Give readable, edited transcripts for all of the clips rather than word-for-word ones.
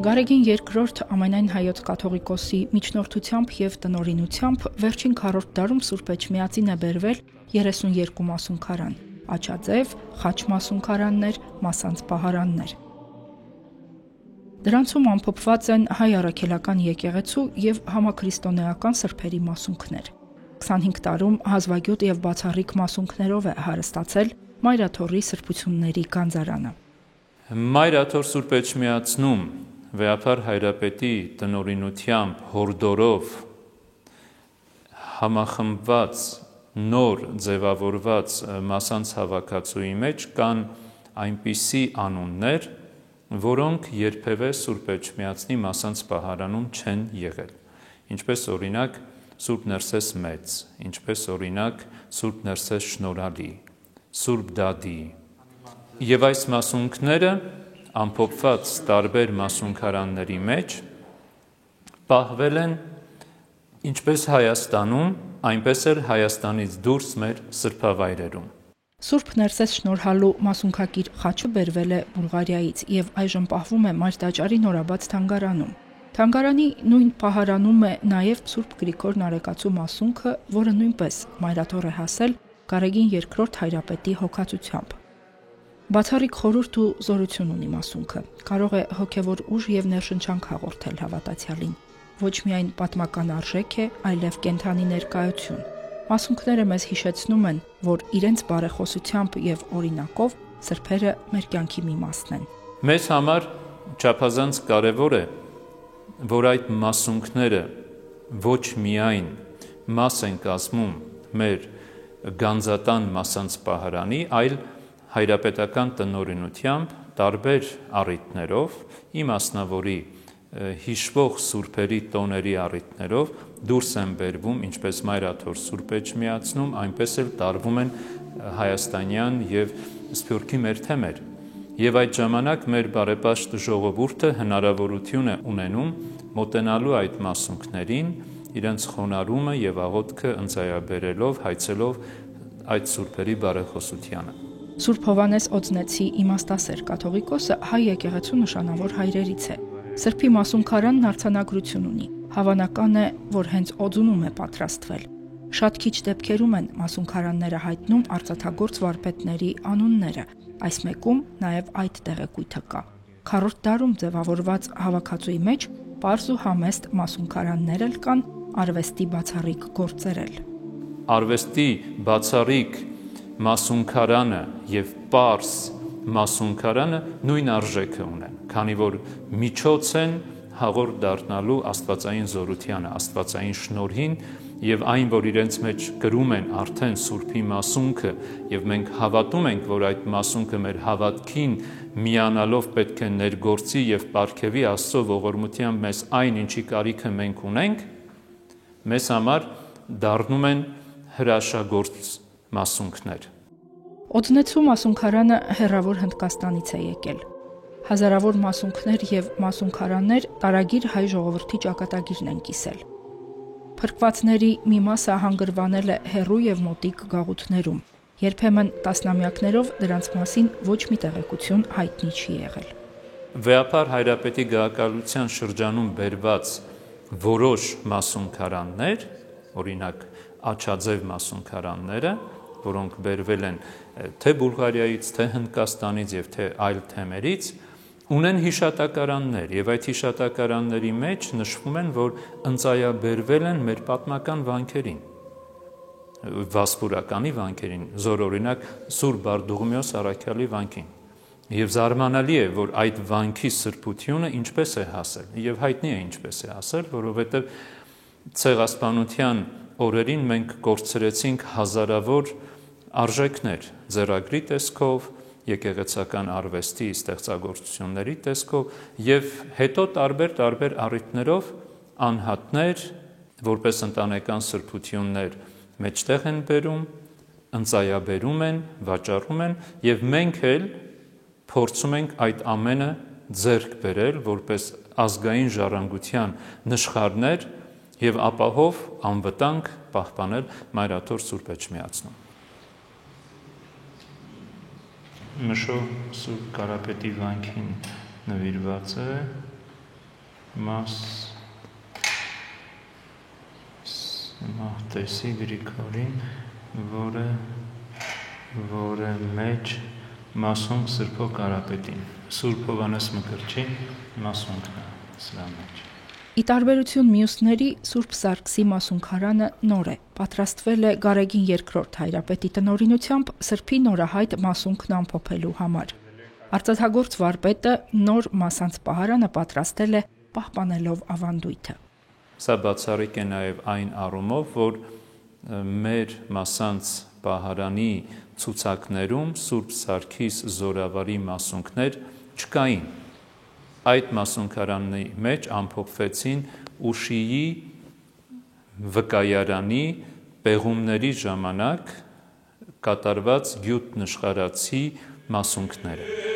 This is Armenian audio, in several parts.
Գարեգին II ամենայն հայոց կաթողիկոսի միջնորդությամբ և տնօրինությամբ վերջին 4-րդ դարում Սուրբ Էջմիածին է բերվել 32 մասունքարան, աչաձև, խաչ մասունքարաններ, մասանց պահարաններ։ Դրանցում ամփոփված են հայ առաքելական եկեղեցու և համաքրիստոնեական սրբերի մասունքներ։ 25 տարում հազվագյուտ և բացառիկ մասունքներով է հարստացել Մայրաթորի սրբությունների գանձարանը։ Մայրաթոր Սուրբ Էջմիածնում Վեհափար Հայրապետի տնօրինությամբ հորդորով համախմբված նոր ձևավորված մասանց հավաքածուի մեջ կան այնպիսի անուններ, որոնք երբևէ Սուրբ Էջմիածնի մասանց պահարանում չեն եղել, ինչպես օրինակ Սուրբ Ներսես Մեծ, ինչպես օրինակ Սուրբ Ներսես Շնորհալի, Սուրբ Դադի, եւ այս մասունքները ամփոփված տարբեր մասունքարանների մեջ պահվել են ինչպես Հայաստանում, այնպես էլ Հայաստանից դուրս մեր սրբավայրերում։ Սուրբ Ներսես Շնորհալու մասունքակիր խաչը բերվել է Բուլղարիայից և այժմ պահվում է Մարտաճարի նորաբաց թանգարանում։ Թանգարանի նույն պահարանում է նաև Սուրբ Գրիգոր Նարեկացու մասունքը, որը նույնպես Մայրաթոր է հասել Գարեգին II Հայրապետի հոգացությամբ։ Բացառիկ խորհուրդ ու զորություն ունի մասունքը, կարող է հոգևոր ուժ և ներշնչանք հաղորդել հավատացյալին։ Ոչ միայն պատմական արժեք է, այլև կենդանի ներկայություն։ Մասունքները մեզ հիշեցնում են, որ իրենց բարեխոսությամբ և օրինակով սրբերը մեր կյանքի մի մասն են։ Մեզ համար չափազանց կարևոր է, որ այդ մասունքները ոչ միայն մաս են կազմում մեր գանձատան մասանց պահարանի, այլ հայրապետական տնօրինությամբ տարբեր առիթներով, ի մասնավորի հիշվող սուրբերի տոների առիթներով դուրս են բերվում ինչպես Մայրաթոր Սուրբ Էջմիածնում, այնպես էլ տարվում են հայաստանյան և սփյուռքի մեր թեմեր։ Եվ այդ ժամանակ մեր բարեպաշտ ժողովուրդը հնարավորություն է ունենում մոտենալու այդ մասունքներին, իրենց խոնարհումը և աղոթքը ընծայաբերելով, հայցելով այդ սուրբերի բարեխոսությանը։ Սուրբ Հովհաննես Օձնեցի իմաստասեր կաթողիկոսը հայ եկեղեցու նշանավոր հայրերից է։ Սրբի մասունքարանն արձանագրություն ունի։ Հավանական է, որ հենց օձունում է պատրաստվել։ Շատ քիչ դեպքերում են մասունքարանները հայտնում արծաթագործ վարպետների անունները, այս մեկում նաև այդ տեղեկույթը կա։ 4-րդ դարում ձևավորված հավաքածուի մեջ պարզ ու համեստ մասունքարաններ էլ կան, արվեստի բացառիկ գործեր էլ։ Արվեստի բացառիկ մասունքարանը և պարզ մասունքարանը նույն արժեքը ունեն, քանի որ միջոց են հաղորդ դառնալու աստվածային զորությանը, աստվածային շնորհին և այն, որ իրենց մեջ կրում են արդեն Սուրբի մասունքը և մենք հավատում ենք, որ այդ մասունքը մեր հավատքին միանալով պետք է ներգործի և պարգևի Աստծո ողորմությամբ մեզ այն, ինչի կարիքը մենք ունենք, մեզ համար դառնում են հրաշագործ մասունքներ։ Օձնեցու մասունքարանը հեռավոր Հնդկաստանից է եկել։ Հազարավոր մասունքներ և մասունքարաններ տարագիր հայ ժողովրդի ճակատագիրն են կիսել։ Փրկվածների մի մասը հանգրվանել է հեռու և մոտիկ գաղութներում, երբեմն տասնամյակներով դրանց մասին ոչ մի տեղեկություն հայտնի չի եղել։ Վեհափար Հայրապետի գահակալության շրջանում բերված որոշ մասունքարաններ, օրինակ աչաձև մասունքարանները, որոնք բերվել են թե Բուլղարիայից, թե Հնդկաստանից և թե այլ թեմերից, ունեն հիշատակարաններ և այդ հիշատակարանների մեջ նշվում են, որ ընծայաբերվել են մեր պատմական վանքերին, Վասպուրականի վանքերին, զորօրինակ Սուրբ Բարդուղիմեոս առաքյալի վանքին։ Եվ զարմանալի է, որ այդ վանքի սրբությունը ինչպես է հասել, և հայտնի է ինչպես է հասել, որովհետև ցեղասպանության օրերին մենք կորցրեցինք հազարավոր արժեքներ ձեռագրի տեսքով, եկեղեցական արվեստի ստեղծագործությունների տեսքով և հետո տարբեր առիթներով անհատներ, որպես ընտանեկան սրբություններ մեջտեղ են բերում, ընծայաբերում են, վաճառում են և մենք էլ փորձում ենք այդ ամենը ձեռք բերել որպես ազգային ժառանգության նշխարներ և ապահով անվտանգ պահպանել Մայրաթոր Սուրբ Էջմիածնում։ Մշո Սուրբ Կարապետի վանքին նվիրված է Մահտեսի Գրիգորին, որը մեջ Մասունք Սրբո Կարապետին, Սուրբ Հովհաննես Մկրտչի մասունքն է սրա մեջ։ Ի տարբերություն մյուսների, Սուրբ Սարգսի մասունքարանը նոր է, պատրաստվել է Գարեգին II հայրապետի տնօրինությամբ Սրբի նորահայտ մասունքն ամփոփելու համար։ Արծաթագործ վարպետը նոր մասանց պահարանը պատրաստել է պահպանելով ավանդույթը։ Սա բացառիկ է նաև այն առումով, որ մեր մասանց պահարանի ցուցակներում Սուրբ Սարգիս Զորավարի մասունքներ չկային։ Այդ մասունքարանի մեջ ամփոփվեցին Ուշիի վկայարանի պեղումների ժամանակ կատարված գյուտ նշխարացի մասունքները։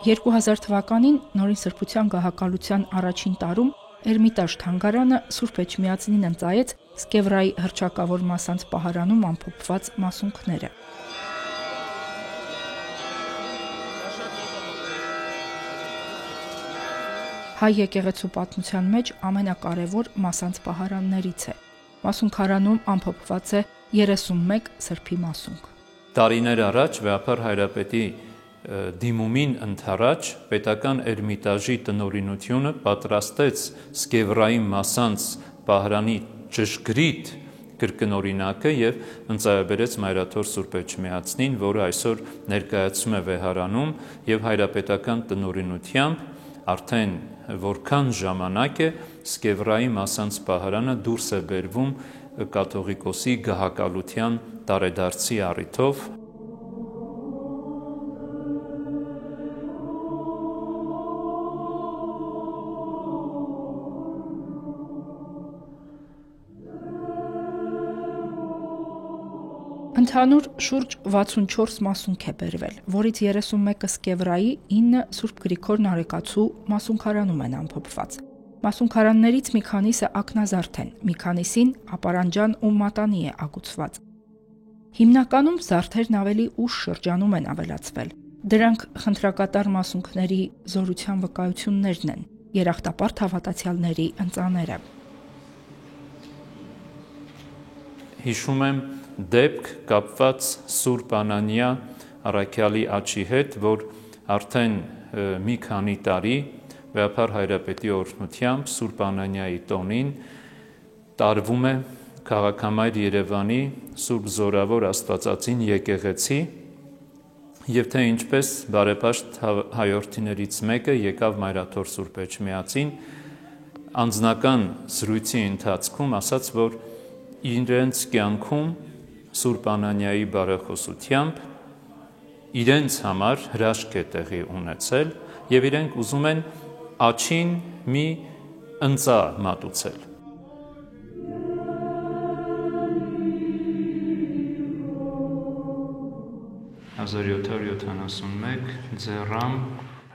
2000 թվականին Նորին Սրբության գահակալության առաջին տարում Էրմիտաժ թանգարանը Սուրբ Էջմիածնին ընծայեց Սկևրայի հռչակավոր մասանց պահարանում ամփոփված մասունքները։ Հայ եկեղեցու պատմության մեջ ամենակարևոր մասանց պահարաններից է։ Մասունքարանում ամփոփված է 31 սրբի մասունք։ Տարիներ առաջ Վեհափար հայրապետի դիմումին ընդառաջ պետական Էրմիտաժի տնօրինությունը պատրաստեց Սկևրայի մասանց պահարանի ճշգրիտ կրկնօրինակը եւ ընծայաբերեց Մայրաթոր Սուրբ Էջմիածնին, որը այսօր ներկայացում է Վեհարանում եւ հայրապետական տնօրինությամբ արդեն որքան ժամանակ է Սկևրայի մասանց պահարանը դուրս է բերվում կաթողիկոսի գահակալության տարեդարձի առիթով։ Ընդհանուր շուրջ 64 մասունք է բերվել, որից 31-ը Սկևրայի, 9-ը Սուրբ Գրիգոր Նարեկացու մասունքարանում են ամփոփված։ Մասունքարաններից մի քանիսը ակնազարդ են, մի քանիսին ապարանջան ու մատանի է ագուցված։ Հիմնականում զարդերն ավելի ուշ շրջանում են ավելացվել։ Դրանք խնդրակատար մասունքների զորության վկայություններն են, երախտապարտ հավատացյալների ընծաները։ Հիշում եմ դեպք կապված Սուրբ Անանիա առաքյալի աչի հետ, որ արդեն մի քանի տարի Վեհափար հայրապետի օրհնությամբ Սուրբ Անանիայի տոնին տարվում է քաղաքամայր Երևանի Սուրբ Զորավոր Աստվածածին եկեղեցի եւ թե ինչպես բարեպաշտ հայորդիներից մեկը եկավ Մայրաթոր Սուրբ Էջմիածին անձնական զրույցի ընթացքում ասաց, որ իրենց կյանքում Սուրբ Անանիայի բարեխոսությամբ իրենց համար հրաշք է տեղի ունեցել եւ իրենք ուզում են աչին մի ընծա մատուցել։ 1771 ձեռամ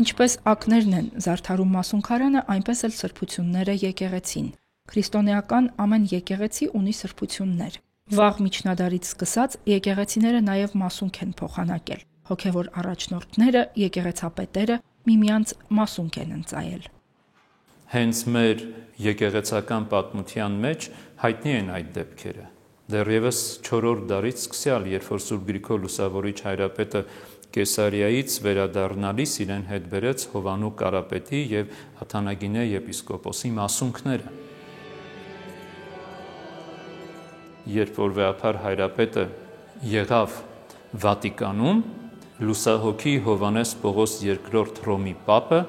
Ինչպես ակներն են զարդարում մասունքարանը, այնպես էլ սրբությունները եկեղեցին։ Քրիստոնեական ամեն եկեղեցի ունի սրբություններ։ Վաղ միջնադարից սկսած եկեղեցիները նաև մասունք են փոխանակել։ Հոգևոր առաջնորդները, եկեղեցապետերը միմյանց մասունք են ընծայել։ Հենց մեր եկեղեցական պատմության մեջ հայտնի են այդ դեպքերը։ Դեռևս 4-րդ դարից սկսյալ, երբ որ Սուրբ Գրիգոր Լուսավորիչ հայրապետը Կեսարիայից վերադառնալիս իրեն հետ բերեց Հովանու Կարապետի եւ Աթանագինե եպիսկոպոսի մասունքները։ Երբ որ Վեհափար հայրապետը եղավ Վատիկանում, լուսահոգի Հովանես Պողոս II Հռոմի Պապը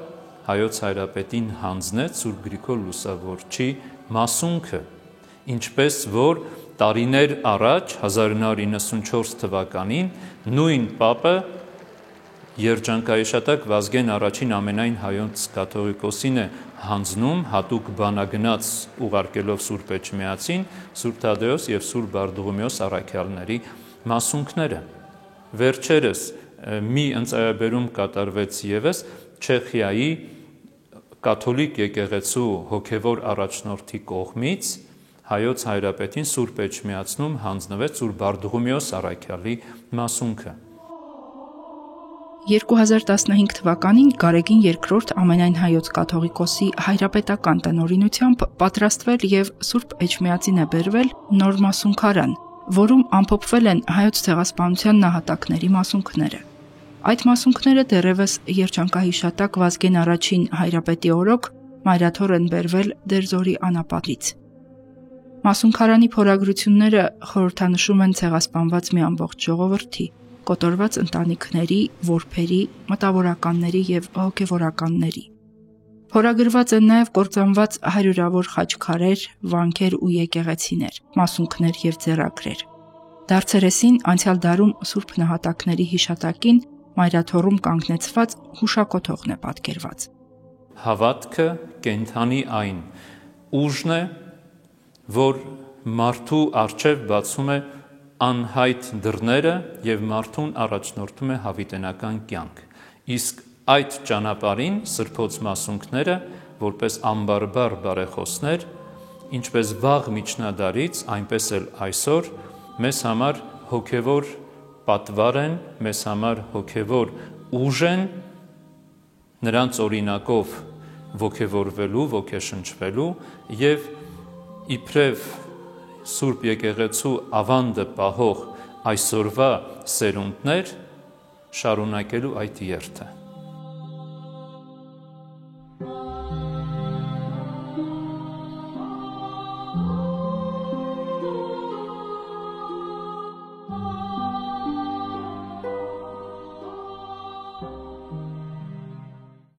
հայոց հայրապետին հանձնեց Սուրբ Գրիգոր Լուսավորչի մասունքը, ինչպես որ տարիներ առաջ 1994 թվականին նույն Պապը Երջանկայիշատակ Վազգեն առաջին ամենայն հայոց կաթողիկոսին է հանձնում հատուկ բանագնաց ուղարկելով Սուրբ Էջմիածին Սուրբ Թադեոս եւ Սուրբ Բարդուղիմեոս առաքյալների մասունքները։ Վերջերս մի ընծայաբերում կատարվեց եւս Չեխիայի կաթոլիկ եկեղեցու հոգևոր առաջնորդի կողմից հայոց հայրապետին Սուրբ Էջմիածնում հանձնվեց Սուրբ Բարդուղիմեոս առաքյալի մասունքը։ 2015 թվականին Գարեգին II ամենայն հայոց կաթողիկոսի հայրապետական տնօրինությամբ պատրաստվել եւ Սուրբ Էջմիածին է բերվել նոր մասունքարան, որում ամփոփվել են հայոց ցեղասպանության նահատակների մասունքները։ Այդ մասունքները դեռևս երջանկահիշատակ Վազգեն I հայրապետի օրոք մայրաթոռ են բերվել Դերձորի անապատից։ Մասունքարանի փորագրությունները խորհրդանշում են ցեղասպանված մի ամբողջ ժողովրդի, կոտորված ընտանիքների, որբերի, մտավորականների եւ հոգեվորականների։ Փորագրված են նաեւ կործանված հարյուրավոր խաչքարեր, վանքեր ու եկեղեցիներ, մասունքներ եւ ձեռագրեր։ Դարձերեսին անցյալ դարում սուրբ նահատակների հիշատակին մայրաթոռում կանգնեցված հուշակոթողն է պատկերված։ Հավատքը կենդանի այն ուժն է, որ մարդու առջև բացում է անհայտ դռները եւ մարդուն առաջնորդում է հավիտենական կյանք։ Իսկ այդ ճանապարհին սրբոց մասունքները, որպես ամբարբար բարեխոսներ, ինչպես վաղ միջնադարից, այնպես էլ այսօր մեզ համար հոգևոր պատվար են, մեզ համար հոգևոր ուժ են, նրանց օրինակով ոգևորվելու, ոգեշնչվելու եւ իբրև Սուրբ եկեղեցու ավանդը պահող այսօրվա սերունդներ շարունակելու այդ երթը։